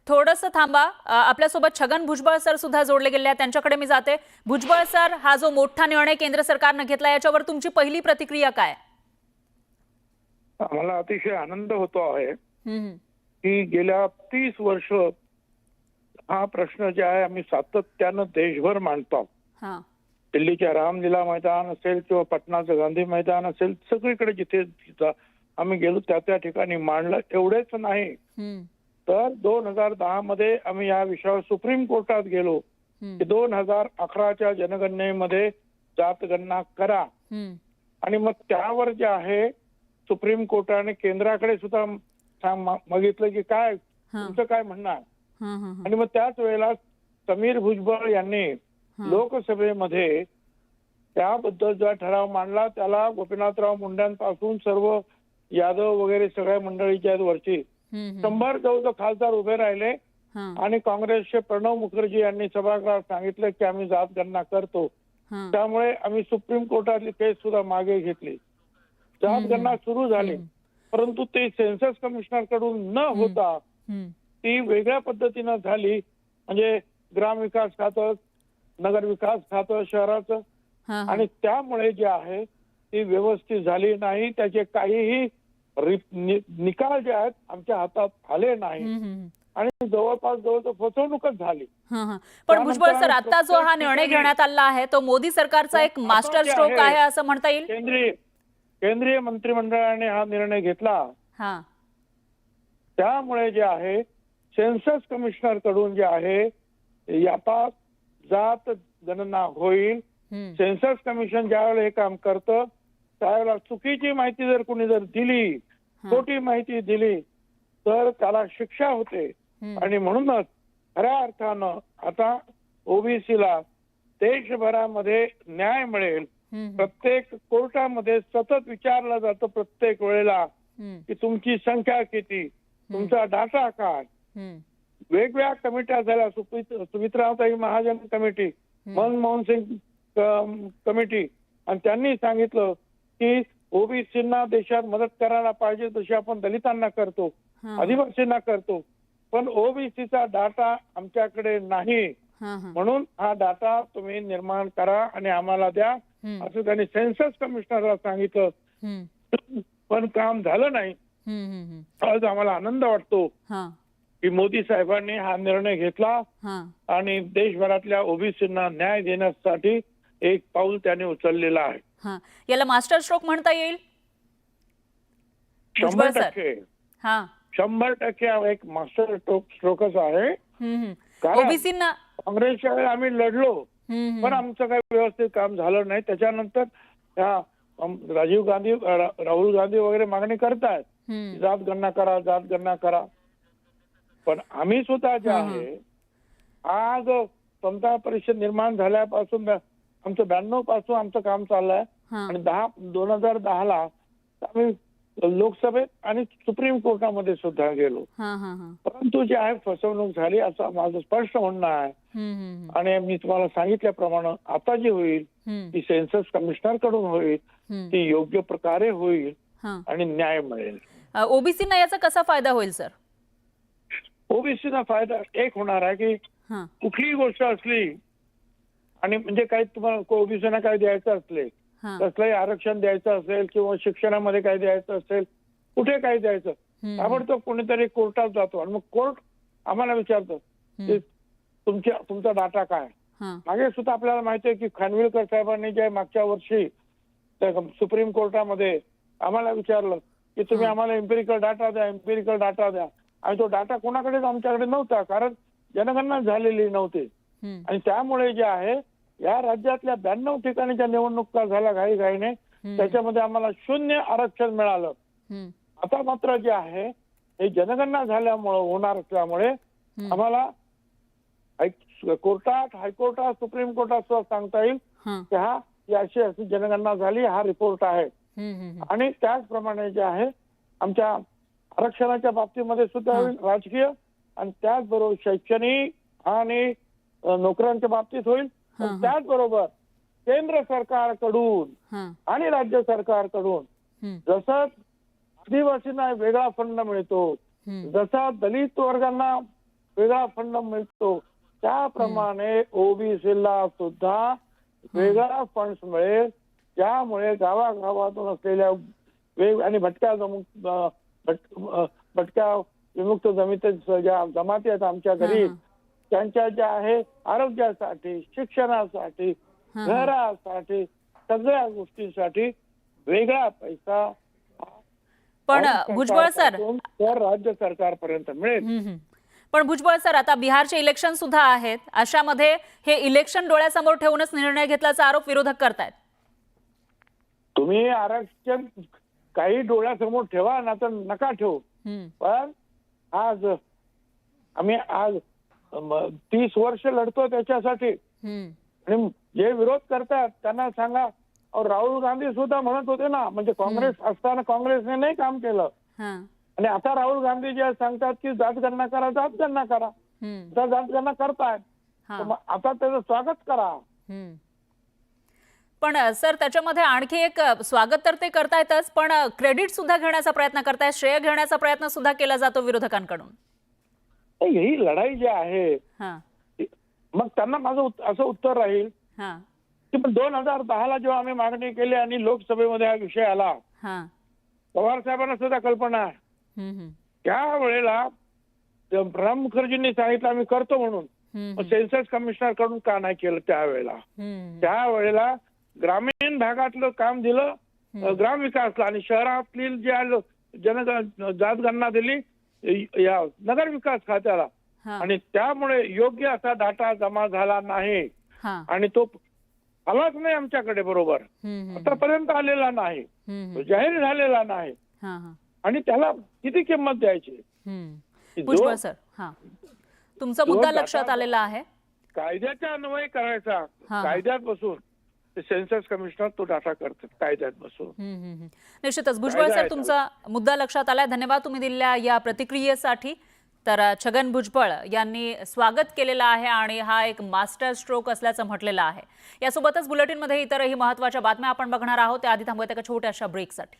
थोडंसं थांबा. आपल्यासोबत छगन भुजबळ सर सुद्धा जोडले गेले आहेत, त्यांच्याकडे मी जाते. भुजबळ सर, हा जो मोठा निर्णय केंद्र सरकारने घेतला याच्यावर तुमची पहिली प्रतिक्रिया काय? मला अतिशय आनंद होतो आहे हम्म. की गेल्या 30 वर्ष हा प्रश्न जे आहे आम्ही सातत्यानं देशभर मांडतो. हा. दिल्लीच्या रामलीला मैदान असेल किंवा पटनाचं गांधी मैदान असेल, सगळीकडे जिथे आम्ही गेलो त्या ठिकाणी मांडलं. एवढेच नाही तर 2010 मध्ये आम्ही या विषयावर सुप्रीम कोर्टात गेलो की 2011च्या जनगणनेमध्ये जातगणना करा, आणि मग त्यावर जे आहे सुप्रीम कोर्टाने केंद्राकडे सुद्धा मागितलं की काय तुमचं काय म्हणणं आहे. आणि मग त्याच वेळेला समीर भुजबळ यांनी लोकसभेमध्ये त्याबद्दल जो ठराव मांडला, त्याला गोपीनाथराव मुंड्यांपासून सर्व यादव वगैरे सगळ्या मंडळीच्या वरची 100 जवळ खासदार उभे राहिले. आणि काँग्रेसचे प्रणव मुखर्जी यांनी सभागृहात सांगितलं की आम्ही जात गणना करतो. त्यामुळे आम्ही सुप्रीम कोर्टातली केस सुद्धा मागे घेतली. जात गणना सुरू झाली, परंतु ते सेन्सस कमिशनर कडून न होता ती वेगळ्या पद्धतीनं झाली. म्हणजे ग्रामविकास खातं, नगर विकास खातं शहराचं, आणि त्यामुळे जे आहे ती व्यवस्थित झाली नाही. त्याचे काहीही निकाल जे आहेत आमच्या हातात आले नाही, आणि जवळपास फसवणूकच झाली. पण भुजबळ सर, आता जो हा निर्णय घेण्यात आला आहे तो मोदी सरकारचा एक मास्टर स्ट्रोक आहे असं म्हणता येईल. केंद्रीय मंत्रिमंडळाने हा निर्णय घेतला. त्यामुळे जे आहे सेन्सस कमिशनर कडून जे आहे आता जात गणना होईल. सेन्सस कमिशन ज्यावेळेला हे काम करतं त्यावेळेला चुकीची माहिती जर कोणी दिली, खोटी माहिती दिली, तर त्याला शिक्षा होते. आणि म्हणूनच खऱ्या अर्थानं आता ओबीसीला देशभरामध्ये न्याय मिळेल. प्रत्येक कोर्टामध्ये सतत विचारलं जातं प्रत्येक वेळेला की तुमची संख्या किती, तुमचा डाटा काय. वेगवेगळ्या कमिट्या झाल्या, सुमित्राताई महाजन कमिटी, मनमोहन सिंग कमिटी, आणि त्यांनी सांगितलं की ओबीसींना देशात मदत करायला पाहिजे जशी आपण दलितांना करतो, आदिवासींना करतो, पण ओबीसीचा डाटा आमच्याकडे नाही. म्हणून हा डाटा तुम्ही निर्माण करा आणि आम्हाला द्या असं त्यांनी सेन्सस कमिशनरला सांगितलं. पण काम झालं नाही. आज आम्हाला आनंद वाटतो की मोदी साहेबांनी हा निर्णय घेतला आणि देशभरातल्या ओबीसींना न्याय देण्यासाठी एक पाऊल त्यांनी उचललेलं आहे. याला मास्टर स्ट्रोक म्हणता येईल. 100% 100% एक मास्टर स्ट्रोकच आहे. ओबीसींना काँग्रेसच्या वेळी आम्ही लढलो, पण आमचं काही व्यवस्थित काम झालं नाही. त्याच्यानंतर राजीव गांधी, राहुल गांधी वगैरे मागणी करतायत जात गणना करा, जात गणना करा. पण आम्ही सुद्धा जे आहे आज समता परिषद निर्माण झाल्यापासून आमचं 92 पासून आमचं काम चाललंय, आणि 2010ला आम्ही लोकसभेत आणि सुप्रीम कोर्टामध्ये सुद्धा गेलो. परंतु जे आहे फसवणूक झाली असं माझं स्पष्ट म्हणणं आहे. आणि मी तुम्हाला सांगितल्याप्रमाणे आता जी होईल ती सेन्सस कमिशनर कडून होईल, ती योग्य प्रकारे होईल आणि न्याय मिळेल. ओबीसींना याचा कसा फायदा होईल सर? ओबीसीना फायदा एक होणार आहे की कुठलीही गोष्ट असली, आणि म्हणजे काही तुम्हाला ओबीसीना काय द्यायचं असले, कसलंही आरक्षण द्यायचं असेल किंवा शिक्षणामध्ये काय द्यायचं असेल, कुठे काय द्यायचं, ताबडतोब कोणीतरी कोर्टात जातो आणि मग कोर्ट आम्हाला विचारतं की तुमचा डाटा काय. मागे सुद्धा आपल्याला माहिती आहे की खानविलकर साहेबांनी जे मागच्या वर्षी सुप्रीम कोर्टामध्ये आम्हाला विचारलं की तुम्ही आम्हाला एम्पिरिकल डाटा द्या, एम्पिरिकल डाटा द्या. आणि तो डाटा कोणाकडेच आमच्याकडे नव्हता, कारण जनगणना झालेली नव्हती. आणि त्यामुळे जे आहे या राज्यातल्या 92 ठिकाणीच्या निवडणुका झाल्या घाईघाईने, त्याच्यामध्ये आम्हाला 0 आरक्षण मिळालं. आता मात्र जे आहे हे जनगणना झाल्यामुळे होणार असल्यामुळे आम्हाला कोर्टात, हायकोर्टात, सुप्रीम कोर्टात सुद्धा सांगता येईल की हा याची अशी जनगणना झाली, हा रिपोर्ट आहे. आणि त्याचप्रमाणे जे आहे आमच्या आरक्षणाच्या बाबतीमध्ये सुद्धा राजकीय आणि त्याचबरोबर शैक्षणिक आणि नोकऱ्यांच्या बाबतीत होईल. त्याचबरोबर केंद्र सरकारकडून आणि राज्य सरकारकडून जसं आदिवासींना वेगळा फंड मिळतो, जसा दलित वर्गांना वेगळा फंड मिळतो, त्याप्रमाणे ओबीसीला सुद्धा वेगळा फंड मिळेल, ज्यामुळे गावागावातून असलेल्या आणि भटक्या विमुक्त ज्या जमाती आहेत आमच्या घरी, त्यांच्या ज्या आहे आरोग्यासाठी, शिक्षणासाठी, घरासाठी, सगळ्या गोष्टींसाठी वेगळा पैसा पण भुजबळ सर तर राज्य सरकारपर्यंत मिळेल. पण भुजबळ सर, आता बिहारचे इलेक्शन सुद्धा आहेत, अशामध्ये हे इलेक्शन डोळ्यासमोर ठेवूनच निर्णय घेतल्याचा आरोप विरोधक करतायत. तुम्ही आरक्षण काही डोळ्यासमोर ठेवा ना तर नका ठेवू, पण आज आम्ही 30 वर्ष लढतो त्याच्यासाठी. आणि जे विरोध करतात त्यांना सांगा, राहुल गांधी सुद्धा म्हणत होते ना, म्हणजे काँग्रेस असताना काँग्रेसने नाही काम केलं, आणि आता राहुल गांधी जे सांगतात की जातगणना करा, जातगणना करा, तर जातगणना करतायत, आता त्याचं स्वागत करा. पण सर, त्याच्यामध्ये आणखी एक स्वागत तर ते करतायतच, पण क्रेडिट सुद्धा घेण्याचा प्रयत्न करतायत, श्रेय घेण्याचा प्रयत्न सुद्धा केला जातो विरोधकांकडून. ही लढाई जी आहे, मग त्यांना माझं असं उत्तर राहील की 2010ला जेव्हा आम्ही मागणी केली आणि लोकसभेमध्ये हा विषय आला, पवार साहेबांना सुद्धा कल्पना आहे, त्यावेळेला प्रणब मुखर्जींनी सांगितलं आम्ही करतो म्हणून, सेन्सस कमिशनर कडून का नाही केलं त्यावेळेला ग्रामीण भागातलं काम दिलं ग्रामविकासला, आणि शहरातली जातगणना दिली या नगर विकास खात्याला, आणि त्यामुळे योग्य असा डाटा जमा झाला नाही, आणि तो आलाच नाही आमच्याकडे, बरोबर आतापर्यंत आलेला नाही, जाहीर झालेला नाही, आणि त्याला किती किंमत द्यायची. भुजबळ सर, तुमचा मुद्दा लक्षात आलेला आहे. कायद्याच्या अन्वय करायचा, कायद्यात बसून सेन्सस कमिशनर तो डाटा करतात कायद्यात बसून. निश्चितच भुजबळ सर, तुमचा मुद्दा लक्षात आलाय. धन्यवाद तुम्ही दिलेल्या या प्रतिक्रियेसाठी. तर छगन भुजबळ यांनी स्वागत केलेलं आहे आणि हा एक मास्टर स्ट्रोक असल्याचं म्हटलेलं आहे. यासोबतच बुलेटिनमध्ये इतरही महत्त्वाच्या बातम्या आपण बघणार आहोत. त्याआधी थांबूयात एका छोट्याशा ब्रेकसाठी.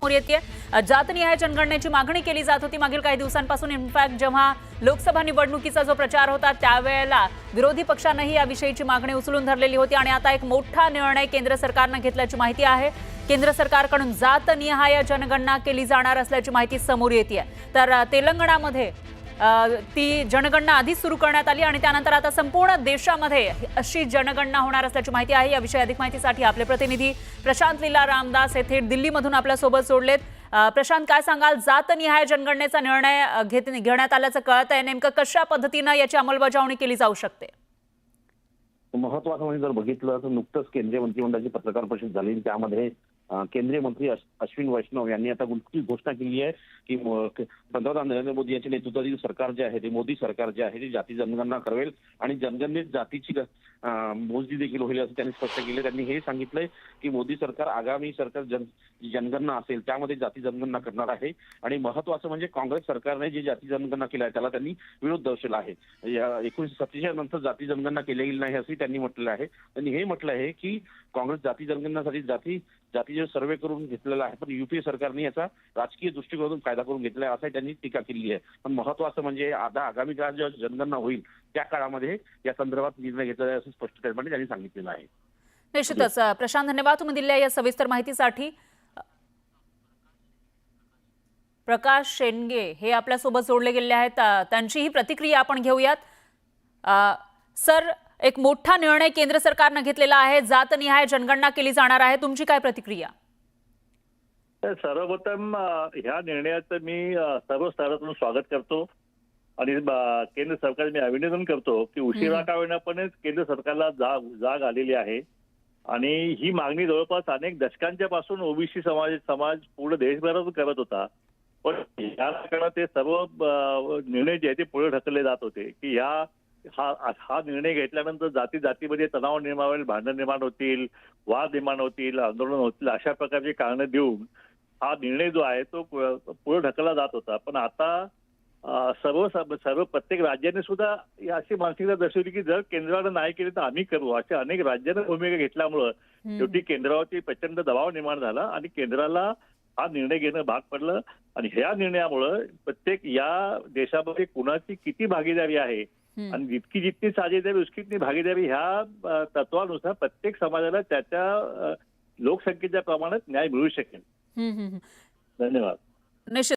येते जातनिहाय जनगणनेची मागणी केली जात होती मागील काही दिवसांपासून. इनफॅक्ट जेव्हा लोकसभा निवडणुकीचा जो प्रचार होता त्यावेळेला विरोधी पक्षांनीही याविषयीची मागणी उचलून धरलेली होती, आणि आता एक मोठा निर्णय केंद्र सरकारनं घेतल्याची माहिती आहे. केंद्र सरकारकडून जातनिहाय जनगणना केली जाणार असल्याची माहिती समोर येते. तर तेलंगणामध्ये ती जनगणना आधीच सुरू करण्यात आली, आणि त्यानंतर आता संपूर्ण देशामध्ये अशी जनगणना होणार असल्याची माहिती आहे. याविषयी अधिक माहितीसाठी आपले प्रतिनिधी प्रशांत लीला रामदास हे थेट दिल्लीमधून आपल्यासोबत जोडलेत. प्रशांत, काय सांगाल? जातनिहाय जनगणनेचा निर्णय घेण्यात आल्याचं कळत आहे, नेमकं कशा पद्धतीनं याची अंमलबजावणी केली जाऊ शकते? महत्वाचं म्हणजे जर बघितलं तर नुकतंच केंद्रीय मंत्रिमंडळाची पत्रकार परिषद झाली, त्यामध्ये केंद्रीय मंत्री अश्विन वैष्णव यांनी आता घोषणा केली आहे की पंतप्रधान नरेंद्र मोदी यांच्या नेतृत्वातील सरकार जे आहे ते मोदी सरकार जे आहे ते जाती जनगणना करेल, आणि जनगणनेत जातीची मोजणी देखील होईल असं त्यांनी स्पष्ट केलं. त्यांनी हे सांगितलंय की मोदी सरकार आगामी सरकार जनगणना असेल त्यामध्ये जाती जनगणना करणार आहे, आणि महत्वाचं म्हणजे काँग्रेस सरकारने जे जाती जनगणना केलं आहे त्याला त्यांनी विरोध दर्शवला आहे. 1987 नंतर जाती जनगणना केलेली नाही असंही त्यांनी म्हटलेलं आहे. त्यांनी हे म्हटलं आहे की काँग्रेस जाती जनगणनासाठी जातीचे सर्वे करून घेतलेला आहे, पण युपीए सरकारने याचा राजकीय दृष्टिकोनातून फायदा करून घेतला आहे असं त्यांनी टीका केली आहे. पण महत्वाचं म्हणजे आता आगामी काळात जेव्हा जनगणना होईल त्या काळामध्ये या संदर्भात निर्णय घेतला जाईल असं स्पष्टपणे त्यांनी सांगितलेलं आहे. निश्चितच प्रशांत, धन्यवाद तुम्ही दिलेल्या या सविस्तर माहितीसाठी. प्रकाश शेंडगे हे आपल्यासोबत जोडले गेले आहेत, त्यांची ही प्रतिक्रिया आपण घेऊयात. सर, एक मोठा निर्णय केंद्र सरकारने घेतलेला आहे, जातनिहाय जनगणना केली जाणार आहे, तुमची काय प्रतिक्रिया? सर्वप्रथम ह्या निर्णयाचं मी सर्व स्तरातून स्वागत करतो, आणि केंद्र सरकार मी अभिनंदन करतो की उशिरा का होईना पण केंद्र सरकारला जाग आलेली आहे, आणि ही मागणी जवळपास अनेक दशकांच्या पासून ओबीसी समाज पूर्ण देशभरातून करत होता. पण या काळात ते सर्व निर्णय जे आहे ते पुढे ढकलले जात होते की हा निर्णय घेतल्यानंतर जातीमध्ये तणाव निर्माण होईल, भांडण निर्माण होतील, वाद निर्माण होतील, आंदोलन होतील, अशा प्रकारची कारणं देऊन हा निर्णय जो आहे तो पुढे ढकलला जात होता. पण आता सर्व प्रत्येक राज्याने सुद्धा ही अशी मानसिकता दर्शवली की जर केंद्रानं नाही केले तर आम्ही करू, अशा अनेक राज्यानं भूमिका घेतल्यामुळं शेवटी केंद्रावरती प्रचंड दबाव निर्माण झाला आणि केंद्राला हा निर्णय घेणं भाग पडलं. आणि ह्या निर्णयामुळं प्रत्येक या देशामध्ये कुणाची किती भागीदारी आहे आणि जितकी साजेदारी उचकीतली भागीदारी ह्या तत्वानुसार प्रत्येक समाजाला त्याच्या लोकसंख्येच्या प्रमाणात न्याय मिळू शकेल. धन्यवाद. निश्चित